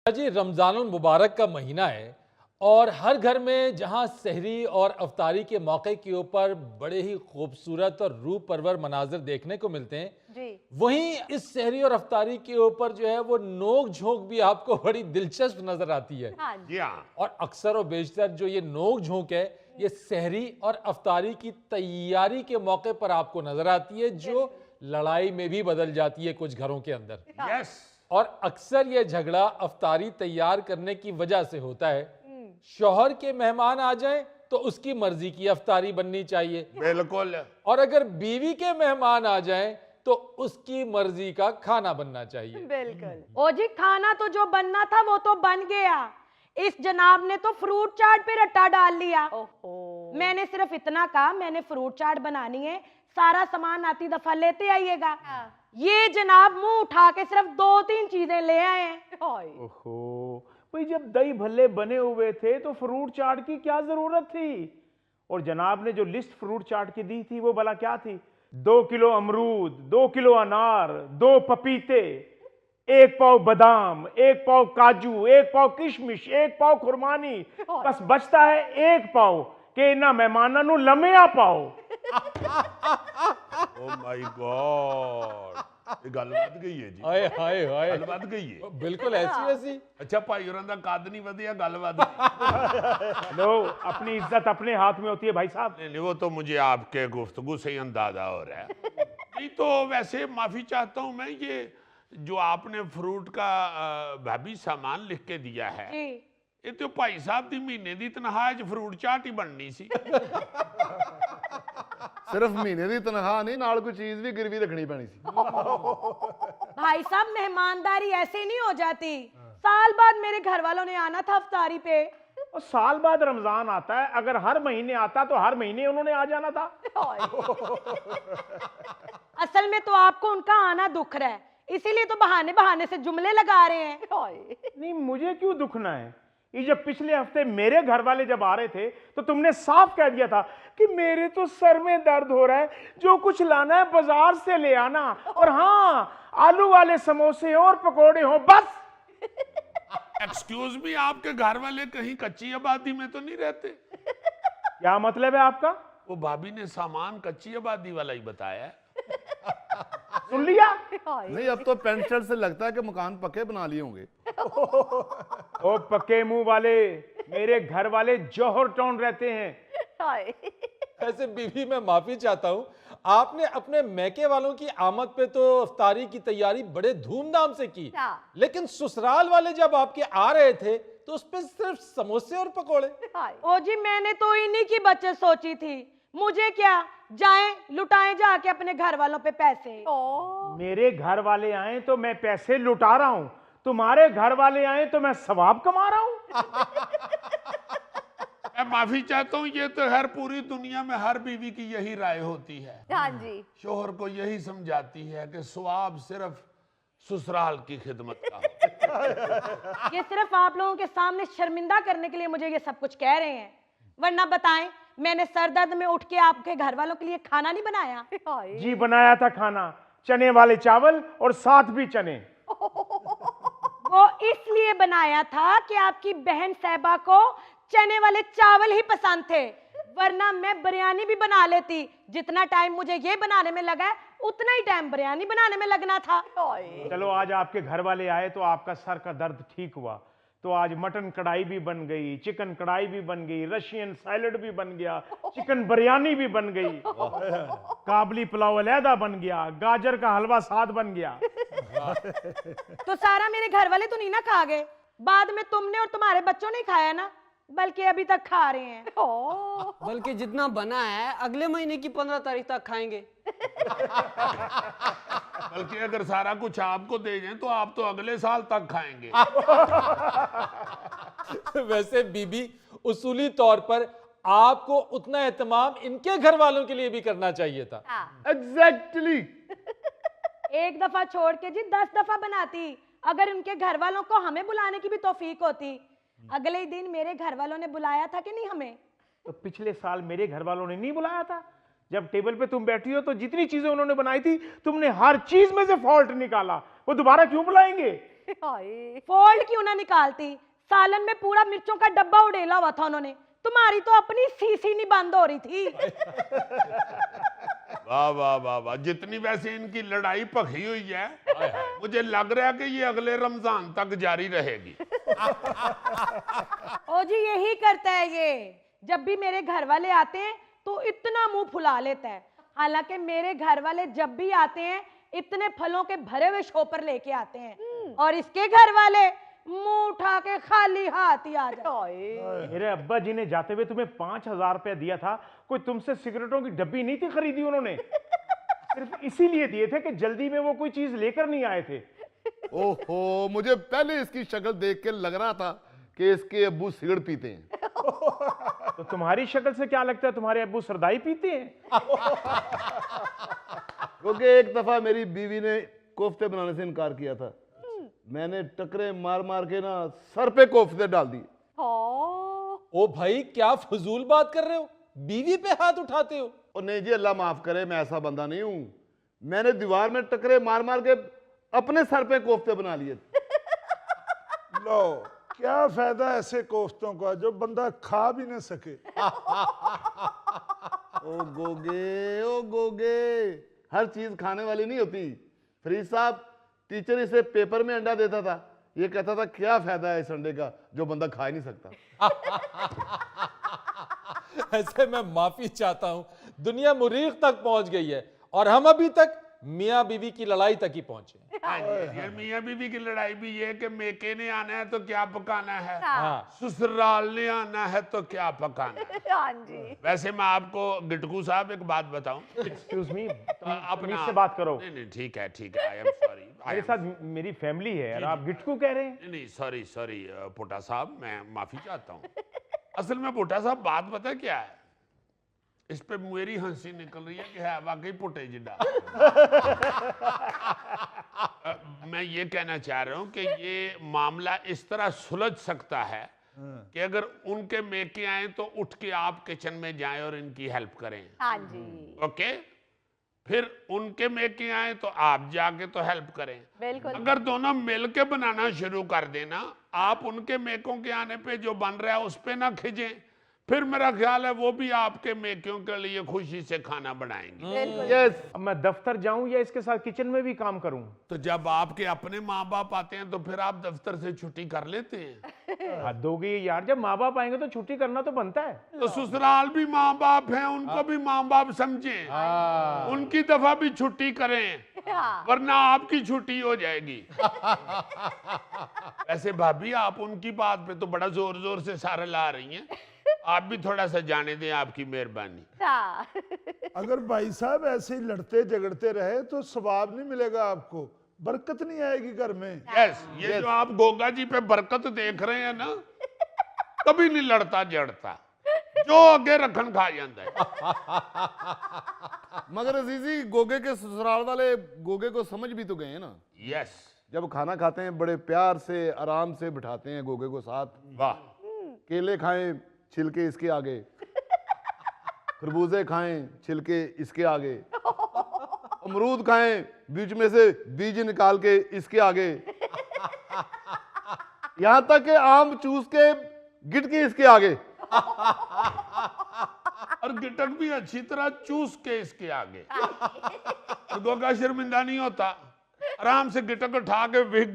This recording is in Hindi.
जी रमज़ानुल मुबारक का महीना है और हर घर में जहां सहरी और अफ्तारी के मौके के ऊपर बड़े ही खूबसूरत और रूप परवर मनाजिर देखने को मिलते हैं, जी। वहीं इस सहरी और अफ्तारी के ऊपर जो है वो नोक झोंक भी आपको बड़ी दिलचस्प नजर आती है। हाँ जी हाँ। और अक्सर और बेशतर जो ये नोक झोंक है ये सहरी और अफ्तारी की तैयारी के मौके पर आपको नजर आती है, जो लड़ाई में भी बदल जाती है कुछ घरों के अंदर। यस। और अक्सर ये झगड़ा अफ्तारी तैयार करने की वजह से होता है। शौहर के मेहमान आ जाएं तो उसकी मर्जी की अफ्तारी बननी चाहिए, बिल्कुल। और अगर बीवी के मेहमान आ जाएं तो उसकी मर्जी का खाना बनना चाहिए। बिल्कुल। ओ जी, खाना तो जो बनना था वो तो बन गया। इस जनाब ने तो फ्रूट चाट पे रट्टा डाल लिया। मैंने सिर्फ इतना कहा, मैंने फ्रूट चाट बनानी है, सारा सामान आती दफा लेते आइएगा। ये जनाब मुंह उठा के सिर्फ 2-3 चीजें ले आए हैं। ओहो भाई, जब दही भल्ले बने हुए थे तो फ्रूट चाट की क्या जरूरत थी? और जनाब ने जो लिस्ट फ्रूट चाट की दी थी वो भला क्या थी? 2 किलो अमरूद, 2 किलो अनार, 2 पपीते, 1 पाव बादाम, 1 पाव काजू, 1 पाव किशमिश, 1 पाव खुरमानी, बस बचता है 1 पाव के ना मेहमाना नु लम्या पाओ। ओ माय गॉड, ये गल वध गई है जी। हाय हाय हाय, गल वध गई है। बिल्कुल ऐसी वैसी। अच्छा भाई होरां दा कद नहीं वधिया, गल वध गई। लो, अपनी इज्जत अपने हाथ में होती है भाई साहब। नहीं, वो तो मुझे आपके गुफ्तगू से ही अंदाजा हो रहा है। नहीं तो वैसे माफी चाहता हूं मैं, ये जो आपने फ्रूट का भाभी सामान लिख के दिया है, ये तो भाई साहब दी महीने दी तनख्वाह च फ्रूट चाट ही बननी सी। सिर्फ महीने की तनख्वाह नहीं, नाल कोई चीज भी गिरवी रखनी पैनी सी। भाई साहब, मेहमानदारी ऐसे नहीं हो जाती। साल बाद मेरे घर वालों ने आना था अफ्तारी पे। और साल बाद रमजान आता है, अगर हर महीने आता तो हर महीने उन्होंने आ जाना था। असल में तो आपको उनका आना दुख रहा है, इसीलिए तो बहाने बहाने से जुमले लगा रहे हैं। नहीं, मुझे क्यों दुखना है? ये जब पिछले हफ्ते मेरे घर वाले जब आ रहे थे तो तुमने साफ कह दिया था कि मेरे तो सर में दर्द हो रहा है, जो कुछ लाना है बाजार से ले आना, और हाँ, आलू वाले समोसे और पकोड़े हो बस। एक्सक्यूज मी, आपके घर वाले कहीं कच्ची आबादी में तो नहीं रहते? क्या मतलब है आपका? वो भाभी ने सामान कच्ची आबादी वाला ही बताया है। सुन लिया? नहीं, अब तो पेंट शर्ट से लगता है कि मकान पक्के बना लिए होंगे। ओ पक्के मुंह वाले, मेरे घर वाले जौहर टाउन रहते हैं। ऐसे बीवी, मैं माफी चाहता हूँ, आपने अपने मैके वालों की आमद पे तो अफ्तारी की तैयारी बड़े धूमधाम से की, लेकिन ससुराल वाले जब आपके आ रहे थे तो उस पे सिर्फ समोसे और पकोड़े। ओ जी, मैंने तो इन्हीं की बचत सोची थी। मुझे क्या, जाएं लुटाएं जाके अपने घर वालों पे पैसे। मेरे घर वाले आए तो मैं पैसे लुटा रहा हूं, तुम्हारे घर वाले आए तो मैं सवाब कमा रहा हूं। मैं माफी चाहता हूँ, ये तो हर पूरी दुनिया में हर बीवी की यही राय होती है। हाँ जी। शोहर को यही समझाती है कि सवाब सिर्फ ससुराल की खिदमत का हो। ये सिर्फ आप लोगों के सामने शर्मिंदा करने के लिए मुझे ये सब कुछ कह रहे हैं, वरना बताएं, मैंने सरदर्द में उठ के आपके घर वालों के लिए खाना नहीं बनाया? जी बनाया था खाना, चने वाले चावल और साथ भी चने। वो इसलिए बनाया था कि आपकी बहन साहिबा को चने वाले चावल ही पसंद थे, वरना मैं बिरयानी भी बना लेती। जितना टाइम मुझे ये बनाने में लगा है, उतना ही टाइम बिरयानी बनाने में लगना था। चलो, आज आपके घर वाले आए तो आपका सर का दर्द ठीक हुआ। तो आज मटन कढ़ाई भी बन गई, चिकन कढ़ाई भी बन गई, रशियन सैलड भी बन गया, चिकन बिरयानी भी बन गई, काबली पुलाव अलहदा बन गया, गाजर का हलवा साथ बन गया। तो सारा मेरे घर वाले तो नहीं ना खा गए, बाद में तुमने और तुम्हारे बच्चों ने खाया ना, बल्कि अभी तक खा रहे हैं। बल्कि जितना बना है अगले महीने की 15 तारीख तक खाएंगे। बल्कि अगर सारा कुछ आपको दे जाएं तो आप तो अगले साल तक खाएंगे। वैसे बीबी, उसूली तौर पर आपको उतना एहतमाम इनके घर वालों के लिए भी करना चाहिए था। एग्जैक्टली। एक दफा छोड़ के जी 10 दफा बनाती, अगर उनके घर वालों को हमें बुलाने की भी तौफीक होती। अगले ही दिन मेरे घर वालों ने बुलाया था कि नहीं हमें? तो पिछले साल मेरे घर वालों ने नहीं बुलाया था? जब टेबल पे तुम बैठी हो तो जितनी चीजें उन्होंने बनाई थी, तुमने हर चीज में से फॉल्ट निकाला, वो दोबारा क्यों बुलाएंगे? फोल्ड क्यों ना निकालती, सालन में पूरा मिर्चों का डब्बा उड़ेला हुआ था उन्होंने, तुम्हारी तो अपनी सीसी नहीं बंद हो रही थी। वाह वाह वाह वाह, जितनी वैसे इनकी लड़ाई भखी हुई है, मुझे लग रहा है कि ये अगले रमजान तक जारी रहेगी। ओ जी यही करता है ये, जब भी मेरे घर वाले आते हैं तो इतना मुंह फुला लेता है। हालांकि मेरे घर वाले जब भी आते हैं इतने फलों के भरे हुए शोपर लेके आते हैं, और इसके घर वाले मुंह उठा के खाली हाथ ही आ जाते। मेरे अब्बा जी ने जाते हुए तुम्हें 5,000 रुपया दिया था, कोई तुमसे सिगरेटों की डब्बी नहीं थी खरीदी उन्होंने, सिर्फ इसीलिए दिए थे कि जल्दी में वो कोई चीज लेकर नहीं आए थे। ओहो, मुझे पहले इसकी शक्ल देख के लग रहा था कि इसके अब्बू सिगरेट पीते हैं। तो तुम्हारी शक्ल से क्या लगता है तुम्हारे अब्बू सरदाई पीते हैं? क्योंकि एक दफा मेरी बीवी ने कोफ्ते बनाने से इनकार किया था, मैंने टकरे मार मार के ना सर पे कोफ्ते डाल दिए। ओ भाई क्या फजूल बात कर रहे हो, बीवी पे हाथ उठाते हो। और नहीं जी, अल्लाह माफ करे, मैं ऐसा बंदा नहीं हूं। मैंने दीवार में टकरे मार मार के अपने सर पे कोफ्ते बना लिए। लो, क्या फायदा ऐसे कोफ्तों का जो बंदा खा भी ना सके। ओ गोगे, हर चीज खाने वाली नहीं होती। फरीद साहब, टीचर इसे पेपर में अंडा देता था, ये कहता था क्या फायदा है इस अंडे का जो बंदा खा ही नहीं सकता। ऐसे मैं माफी चाहता हूं, दुनिया मुरीख तक पहुंच गई है और हम अभी तक मियां बीवी की लड़ाई तक ही पहुंचे। ये मियां बीवी की लड़ाई भी ये कि मेके ने आना है तो क्या पकाना है, हाँ। ससुराल ने आना है तो क्या पकाना है। हाँ जी। वैसे मैं आपको गिटकू साहब एक बात बताऊं, एक्सक्यूज मी, अपना से बात करो। नहीं नहीं ठीक है आई एम सॉरी। मेरे साथ मेरी फैमिली है और आप गिटकू कह रहे हैं। नहीं सॉरी पोटा साहब, मैं माफी चाहता हूँ। असल में पोटा साहब बात पता क्या है, इस पे मेरी हंसी निकल रही है कि है वाकई पुटे जिड्डा। मैं ये कहना चाह रहा हूं कि ये मामला इस तरह सुलझ सकता है कि अगर उनके मेके आए तो उठ के आप किचन में जाएं और इनकी हेल्प करें। हाँ जी। ओके, फिर उनके मेके आए तो आप जाके तो हेल्प करें। बिल्कुल। अगर दोनों मिल के बनाना शुरू कर देना, आप उनके मेकों के आने पे जो बन रहा है उस पे ना खिंचें, फिर मेरा ख्याल है वो भी आपके मेकियों के लिए खुशी से खाना बनाएंगे। यस, अब मैं दफ्तर जाऊं या इसके साथ किचन में भी काम करूं? तो जब आपके अपने माँ बाप आते हैं तो फिर आप दफ्तर से छुट्टी कर लेते हैं। हद हो गई यार, जब माँ बाप आएंगे तो छुट्टी करना तो बनता है। तो ससुराल भी माँ बाप हैं, उनको भी माँ बाप समझें, उनकी दफा भी छुट्टी करें, वरना आपकी छुट्टी हो जाएगी। वैसे भाभी आप उनकी बात पे तो बड़ा जोर जोर से सारा ला रही हैं, आप भी थोड़ा सा जाने दें, आपकी मेहरबानी। अगर भाई साहब ऐसे ही लड़ते झगड़ते रहे तो सवाब नहीं मिलेगा आपको, बरकत नहीं आएगी घर में। यस, ये जो आप गोगा जी पे बरकत देख रहे हैं ना, कभी नहीं लड़ता जड़ता, जो आगे रखन खा जाता है। मगर अजीजी, गोगे के ससुराल वाले गोगे को समझ भी तो गए हैं ना। यस, जब खाना खाते हैं बड़े प्यार से आराम से बिठाते हैं गोगे को साथ। वाह, केले खाएं छिलके इसके आगे, खरबूजे खाएं छिलके इसके आगे, अमरूद खाएं बीच में से बीज निकाल के इसके आगे, यहां तक कि आम चूस के गिटकी इसके आगे, और गिटक भी अच्छी तरह चूस के इसके आगे। गोगा शर्मिंदा नहीं होता, आराम से गिटक उठा के विग